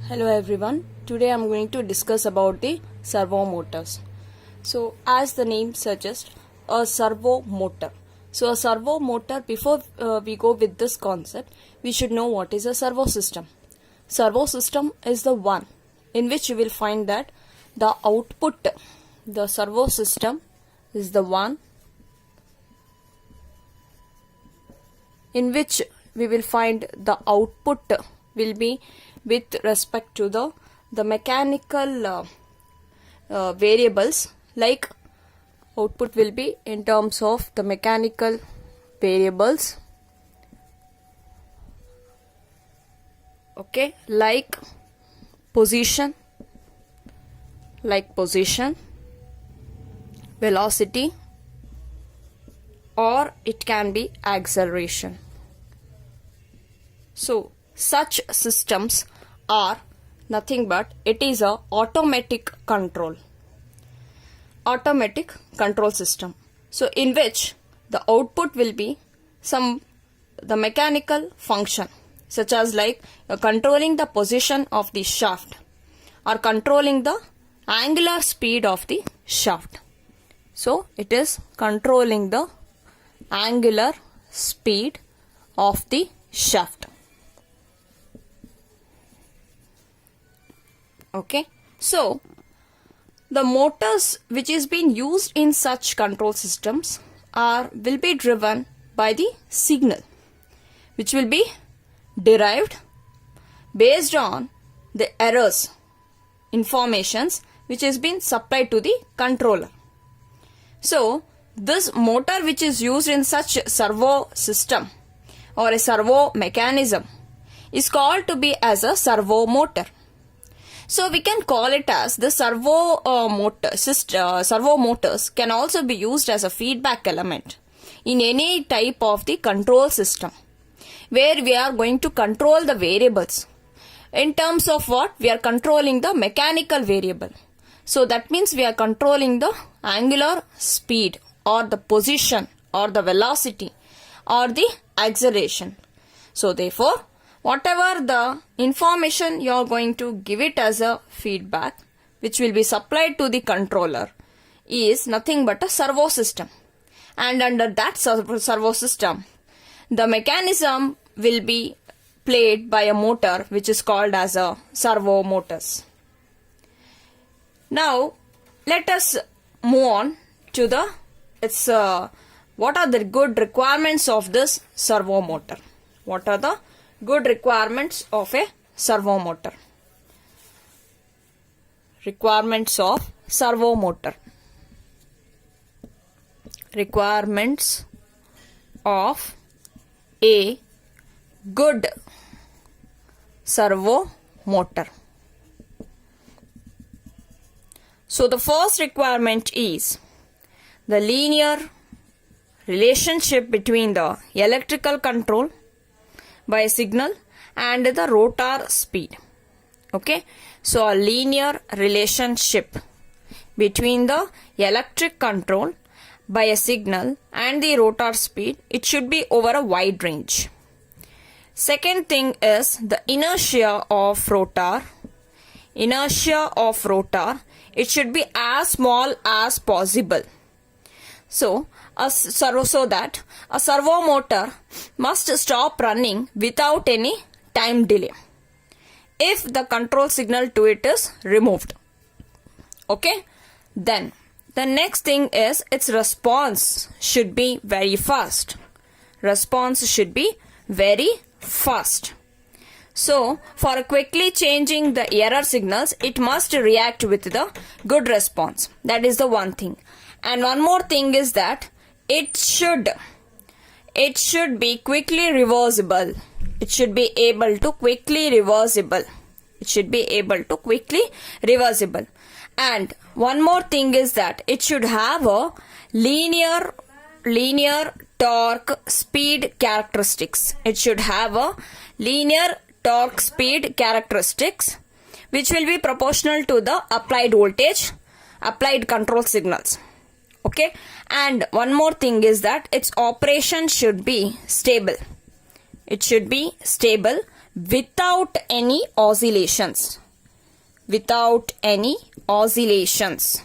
Hello everyone. Today I'm going to discuss about the servo motors. So as the name suggests, a servo motor. So a servo motor, before we go with this concept, we should know what is a servo system. Servo system is the one in which you will find that the output, the servo system is the one in which we will find the output will be with respect to the mechanical variables, like output will be in terms of the mechanical variables, okay, like position, velocity, or it can be acceleration. So such systems are nothing but it is a automatic control system. So in which the output will be the mechanical function, such as like controlling the position of the shaft or controlling the angular speed of the shaft. So it is controlling the angular speed of the shaft. Okay, so the motors which is being used in such control systems will be driven by the signal, which will be derived based on the errors, informations which has been supplied to the controller. So this motor which is used in such servo system or a servo mechanism is called to be as a servo motor. So we can call it as the servo motors can also be used as a feedback element in any type of the control system, where we are going to control the variables. In terms of what? We are controlling the mechanical variable. So that means we are controlling the angular speed or the position or the velocity or the acceleration. So therefore, whatever the information you are going to give it as a feedback, which will be supplied to the controller, is nothing but a servo system. And under that servo system, the mechanism will be played by a motor which is called as a servo motors. Now let us move on to what are the good requirements of this servo motor. What are the good requirements of a servo motor? Requirements of servo motor. Requirements of a good servo motor. So the first requirement is the linear relationship between the electrical control by a signal and the rotor speed. Okay, so a linear relationship between the electric control by a signal and the rotor speed, it should be over a wide range. Second thing is the inertia of rotor. It should be as small as possible. So that a servo motor must stop running without any time delay if the control signal to it is removed. Okay, then the next thing is its response should be very fast. So for quickly changing the error signals, it must react with the good response. That is the one thing. And one more thing is that it should be quickly reversible. It should be able to quickly reversible. And one more thing is that it should have a linear torque speed characteristics. Which will be proportional to the applied voltage, applied control signals. Okay, and one more thing is that its operation should be stable. without any oscillations. Without any oscillations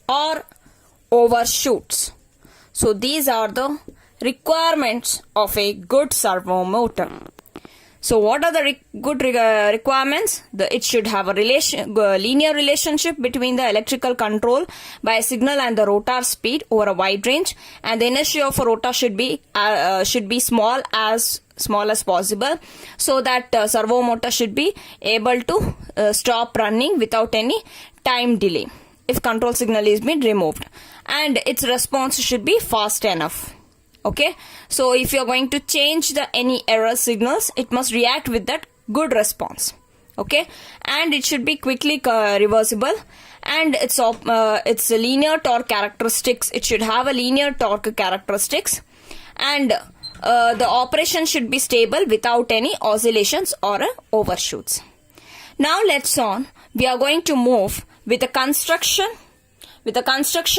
or overshoots. So these are the requirements of a good servo motor. So what are the good requirements? It should have a linear relationship between the electrical control by a signal and the rotor speed over a wide range, and the inertia of a rotor should be small as possible, so that servo motor should be able to stop running without any time delay if control signal is been removed, and its response should be fast enough. Okay, so if you are going to change any error signals, it must react with that good response. Okay, and it should be quickly reversible, and its linear torque characteristics. It should have a linear torque characteristics, and the operation should be stable without any oscillations or overshoots. Now let's on. We are going to move with the construction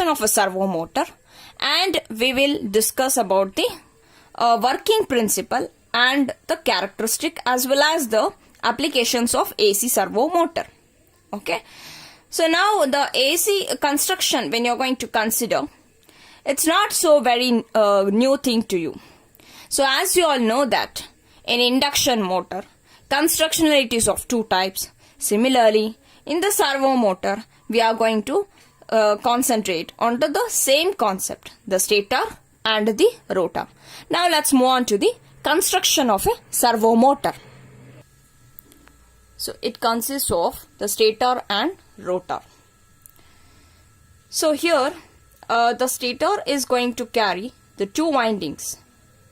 of a servo motor, and we will discuss about the working principle and the characteristic as well as the applications of AC servo motor. Okay, so now the AC construction, when you're going to consider, it's not so very new thing to you. So as you all know that in induction motor, constructionally it is of two types. Similarly, in the servo motor, we are going to concentrate onto the same concept, the stator and the rotor. Now let's move on to the construction of a servo motor. So it consists of the stator and rotor. So here the stator is going to carry the two windings,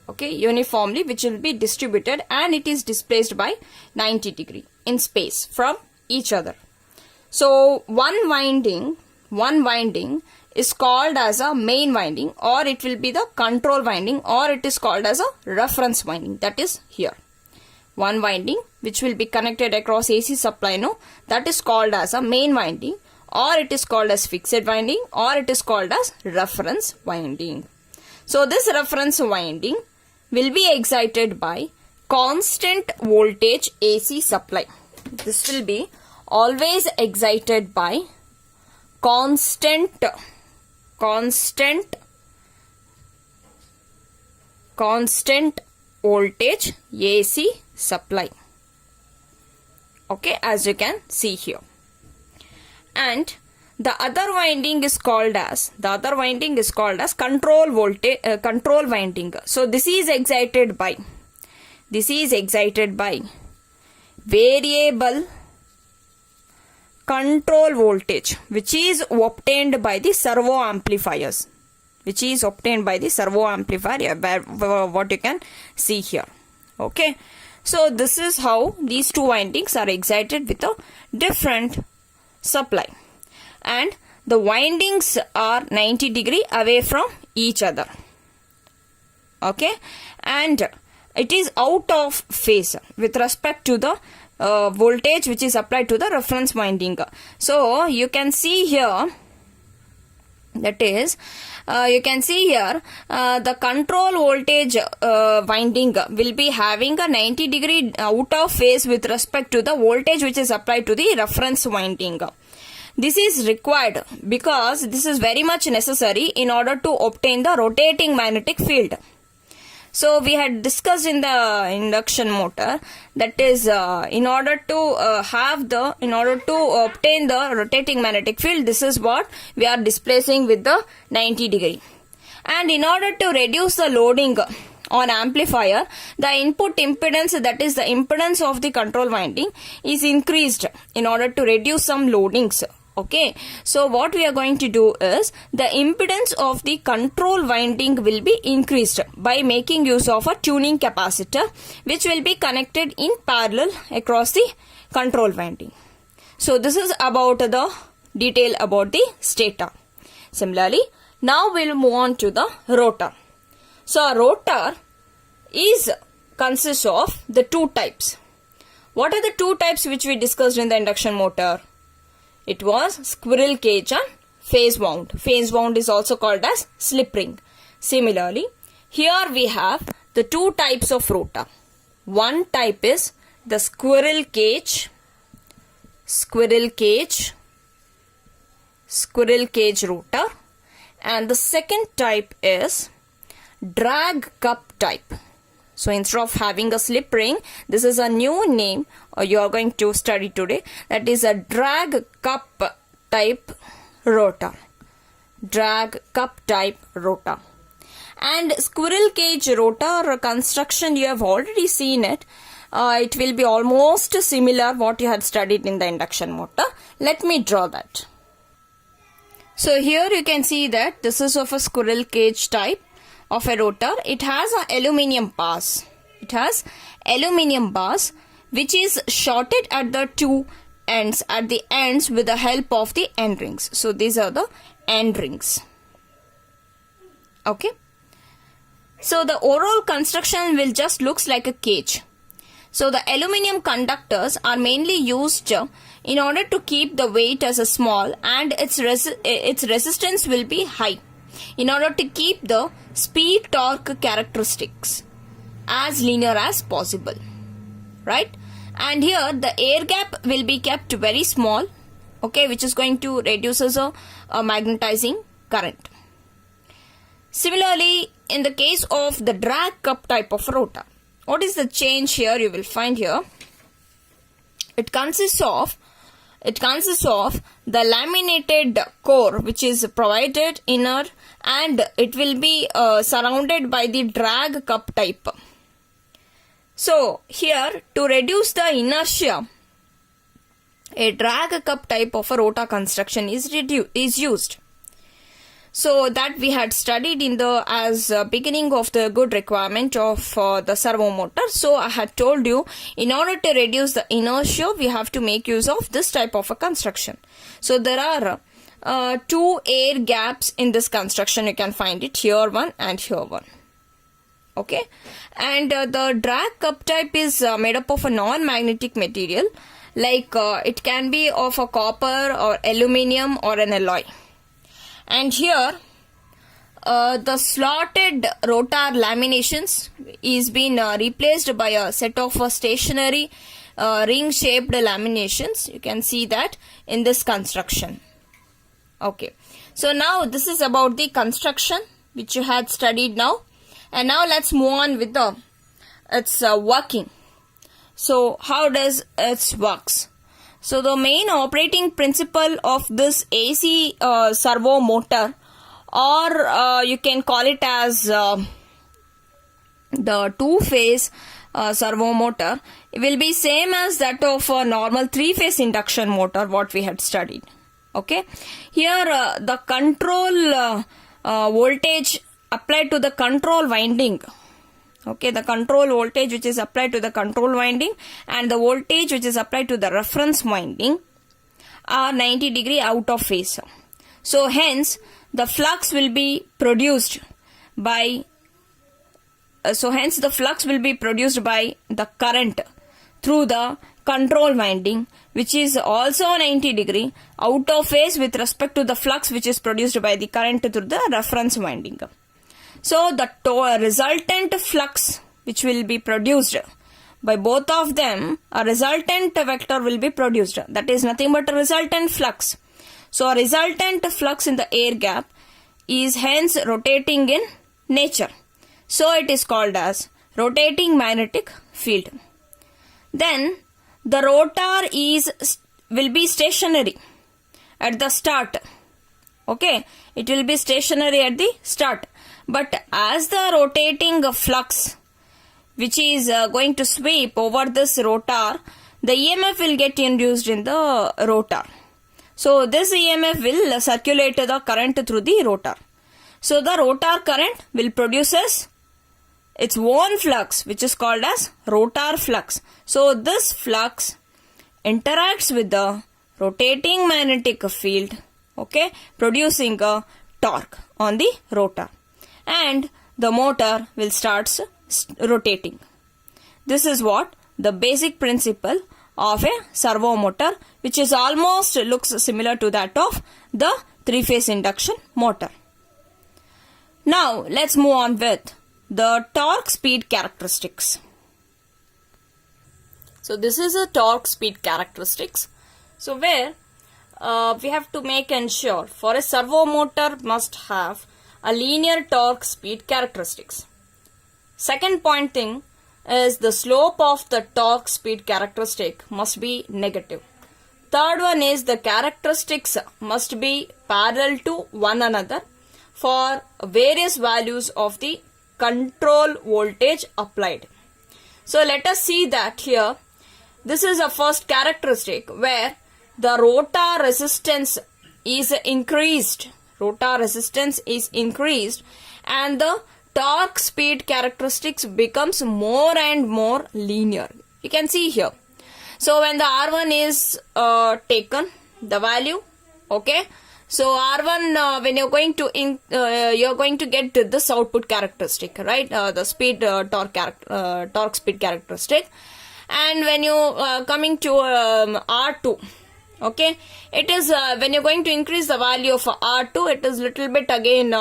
okay, uniformly, which will be distributed, and it is displaced by 90 degree in space from each other. So one winding is called as a main winding, or it will be the control winding, or it is called as a reference winding. That is here. One winding which will be connected across AC supply, that is called as a main winding, or it is called as fixed winding, or it is called as reference winding. So this reference winding will be excited by constant voltage AC supply. This will be always excited by constant voltage AC supply. Okay, as you can see here. And the other winding is called as control winding. So this is excited by variable control voltage, which is obtained by the servo amplifiers, what you can see here. Okay, so this is how these two windings are excited with a different supply, and the windings are 90 degree away from each other. Okay, and it is out of phase with respect to the voltage which is applied to the reference winding. So you can see here, that is the control voltage winding will be having a 90 degree out of phase with respect to the voltage which is applied to the reference winding. This is required because this is very much necessary in order to obtain the rotating magnetic field. So we had discussed in the induction motor, that is in order to obtain the rotating magnetic field, this is what we are displacing with the 90 degree. And in order to reduce the loading on amplifier, the input impedance, that is the impedance of the control winding, is increased in order to reduce some loadings. Okay, so what we are going to do is the impedance of the control winding will be increased by making use of a tuning capacitor, which will be connected in parallel across the control winding. So this is about the detail about the stator. Similarly, now we'll move on to the rotor. So a rotor consists of the two types. What are the two types which we discussed in the induction motor? It was squirrel cage and phase wound. Phase wound is also called as slip ring. Similarly, here we have the two types of rotor. One type is the squirrel cage rotor, and the second type is drag cup type. So instead of having a slip ring, this is a new name you are going to study today. That is a drag cup type rotor. Drag cup type rotor. And squirrel cage rotor construction, you have already seen it. It will be almost similar what you had studied in the induction motor. Let me draw that. So here you can see that this is of a squirrel cage type of a rotor. It has a aluminium bars. It has aluminium bars which is shorted at the two ends, with the help of the end rings. So these are the end rings. Okay. So the overall construction will just looks like a cage. So the aluminium conductors are mainly used in order to keep the weight as a small, and its resistance will be high, in order to keep the speed torque characteristics as linear as possible, right? And here the air gap will be kept very small, okay, which is going to reduce a magnetizing current. Similarly, in the case of the drag cup type of rotor, what is the change here? You will find here it consists of the laminated core which is provided inner, and it will be surrounded by the drag cup type. So here, to reduce the inertia, a drag cup type of a rotor construction is used. So that we had studied in the beginning of the good requirement of the servo motor. So I had told you, in order to reduce the inertia, we have to make use of this type of a construction. So there are two air gaps in this construction. You can find it here one and here one. Okay, and the drag cup type is made up of a non-magnetic material, like it can be of a copper or aluminium or an alloy. And here the slotted rotor laminations is being replaced by a set of stationary ring shaped laminations. You can see that in this construction. Okay, so now this is about the construction which you had studied now, and now let's move on with its working. So how does it works? So the main operating principle of this AC servo motor, or you can call it as the two-phase servo motor, will be same as that of a normal three-phase induction motor what we had studied. Okay, here the control voltage applied to the control winding. Okay, the control voltage which is applied to the control winding and the voltage which is applied to the reference winding are 90 degree out of phase. So hence the flux will be produced by the current through the control winding, which is also 90 degree out of phase with respect to the flux which is produced by the current through the reference winding. So the resultant flux which will be produced by both of them, a resultant vector will be produced. That is nothing but a resultant flux. So a resultant flux in the air gap is hence rotating in nature. So it is called as rotating magnetic field. Then the rotor will be stationary at the start. Okay, it will be stationary at the start. But as the rotating flux which is going to sweep over this rotor, the EMF will get induced in the rotor. So this EMF will circulate the current through the rotor. So the rotor current will produce its own flux which is called as rotor flux. So this flux interacts with the rotating magnetic field, okay, producing a torque on the rotor, and the motor will start rotating. This is what the basic principle of a servo motor, which is almost looks similar to that of the three-phase induction motor. Now let's move on with the torque speed characteristics. So this is a torque speed characteristics. So where we have to make ensure for a servo motor must have a linear torque speed characteristics. Second point thing is the slope of the torque speed characteristic must be negative. Third one is the characteristics must be parallel to one another for various values of the control voltage applied. So let us see that here. This is a first characteristic where the rotor resistance is increased. Rotor resistance is increased and the torque speed characteristics becomes more and more linear. You can see here. So when the R1 is taken, the value, okay. So R1 when you're going to get this output characteristic, right? The speed torque speed characteristic, and when you coming to R2. Okay, it is when you're going to increase the value of R2, it is little bit again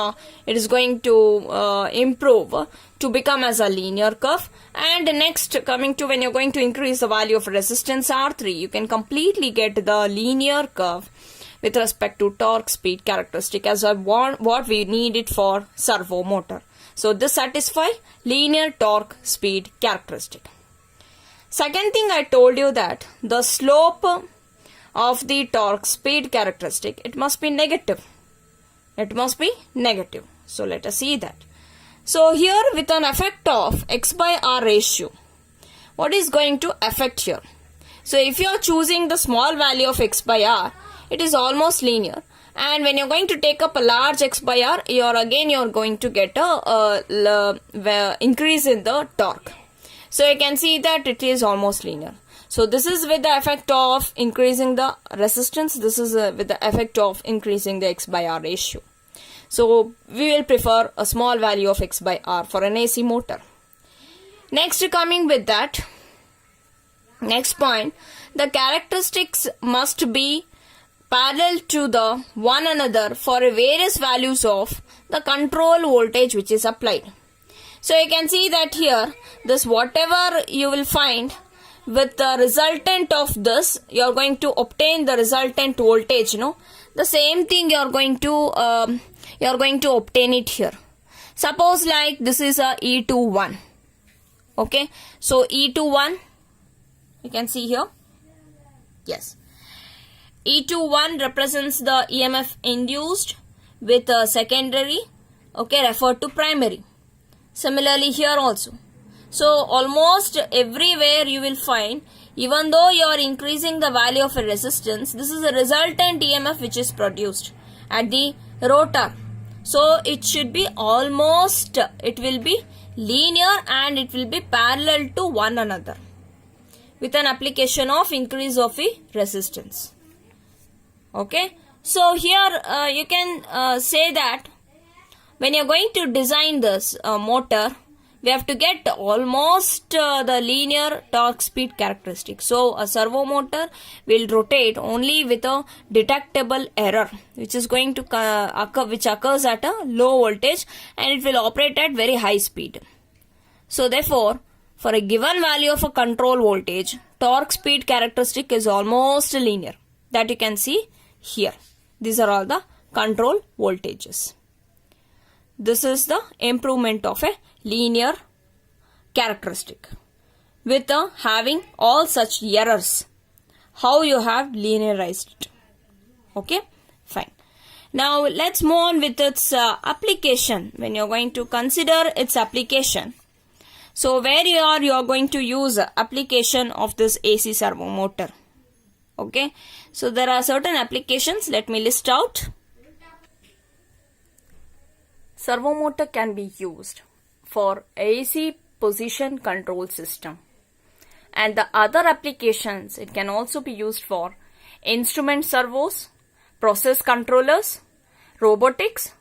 it is going to improve to become as a linear curve. And next coming to when you're going to increase the value of resistance R3, you can completely get the linear curve with respect to torque speed characteristic as what we need it for servo motor. So this satisfy linear torque speed characteristic. Second thing I told you that the slope of the torque speed characteristic, it must be negative. It must be negative. So let us see that. So here with an effect of X by R ratio, what is going to affect here? So if you are choosing the small value of X by R, it is almost linear. And when you're going to take up a large X by R, you're going to get a increase in the torque. So you can see that it is almost linear. So this is with the effect of increasing the resistance. This is with the effect of increasing the X by R ratio. So we will prefer a small value of X by R for an AC motor. Next, coming with that, next point, the characteristics must be parallel to the one another for various values of the control voltage which is applied. So you can see that here, this whatever you will find with the resultant of this, you are going to obtain the resultant voltage, the same thing you are going to obtain it here. Suppose like this is a E21. Okay, so E21, you can see here. Yes, E21 represents the EMF induced with a secondary, okay, referred to primary. Similarly here also. So almost everywhere you will find, even though you are increasing the value of a resistance, this is a resultant EMF which is produced at the rotor. So it should be almost, it will be linear and it will be parallel to one another with an application of increase of the resistance. Okay, so here you can say that when you are going to design this motor, we have to get almost the linear torque speed characteristic. So a servo motor will rotate only with a detectable error which is going to occurs at a low voltage, and it will operate at very high speed. So therefore, for a given value of a control voltage, torque speed characteristic is almost linear. That you can see here. These are all the control voltages. This is the improvement of a linear characteristic with having all such errors. How you have linearized it. Okay, fine. Now let's move on with its application. When you're going to consider its application, so where you are going to use application of this AC servo motor. Okay, so there are certain applications. Let me list out. Servo motor can be used for AC position control system, and the other applications, it can also be used for instrument servos, process controllers, robotics,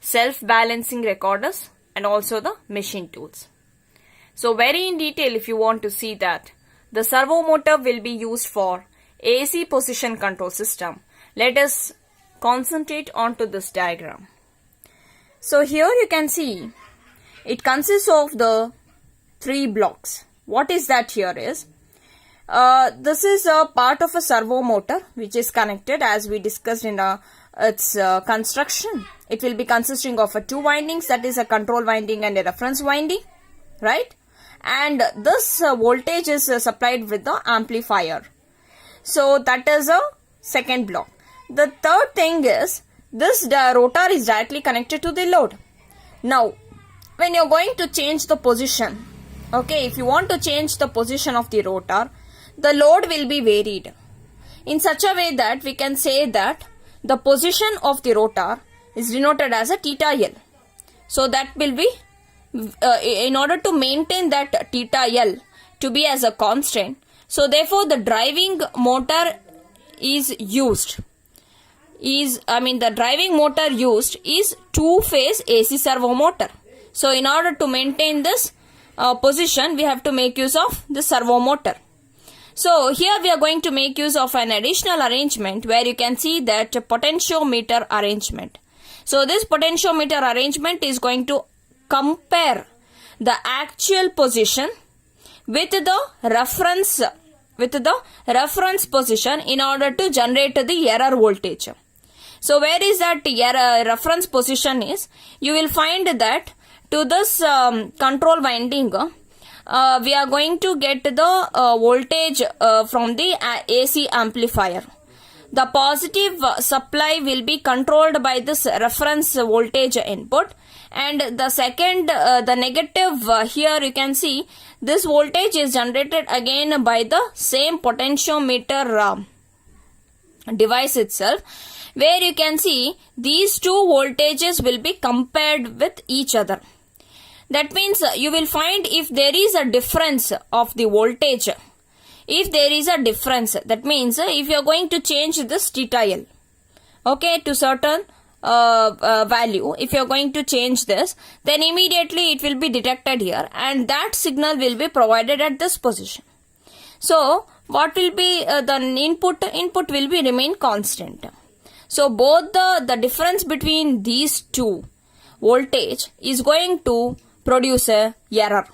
self-balancing recorders, and also the machine tools. So very in detail, if you want to see that, the servo motor will be used for AC position control system. Let us concentrate onto this diagram. So here you can see it consists of the 3 blocks. What is that here is This is a part of a servo motor which is connected as we discussed in its construction. It will be consisting of two windings, that is a control winding and a reference winding, right? And this voltage is supplied with the amplifier. So that is a second block. The third thing is this rotor is directly connected to the load. Now, when you're going to change the position, okay, if you want to change the position of the rotor, the load will be varied in such a way that we can say that the position of the rotor is denoted as a theta L. So that will be, in order to maintain that theta L to be as a constant, so therefore the driving motor is used. The driving motor used is two-phase AC servo motor. So in order to maintain this position, we have to make use of the servo motor. So here we are going to make use of an additional arrangement where you can see that potentiometer arrangement. So this potentiometer arrangement is going to compare the actual position with the reference position in order to generate the error voltage. So where is that reference position is? You will find that to this control winding, we are going to get the voltage from the AC amplifier. The positive supply will be controlled by this reference voltage input, and the second, the negative, here you can see this voltage is generated again by the same potentiometer device itself, where you can see these two voltages will be compared with each other. That means you will find if there is a difference of the voltage. If there is a difference, that means if you are going to change this theta L, okay, to certain value, if you are going to change this, then immediately it will be detected here and that signal will be provided at this position. So what will be the input? Input will be remain constant. So both the difference between these two voltage is going to produce a error.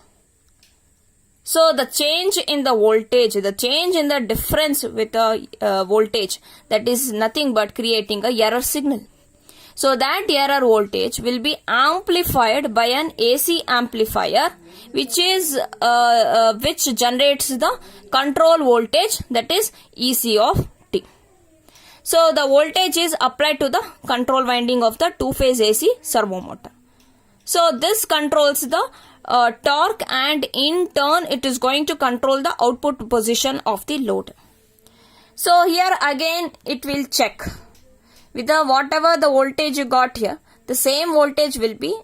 So the change in the voltage, the change in the difference with the voltage, that is nothing but creating a error signal. So that error voltage will be amplified by an AC amplifier, which is which generates the control voltage, that is EC of T. So the voltage is applied to the control winding of the two-phase AC servo motor. So this controls the torque, and in turn it is going to control the output position of the load. So here again it will check with the whatever the voltage you got here, the same voltage will be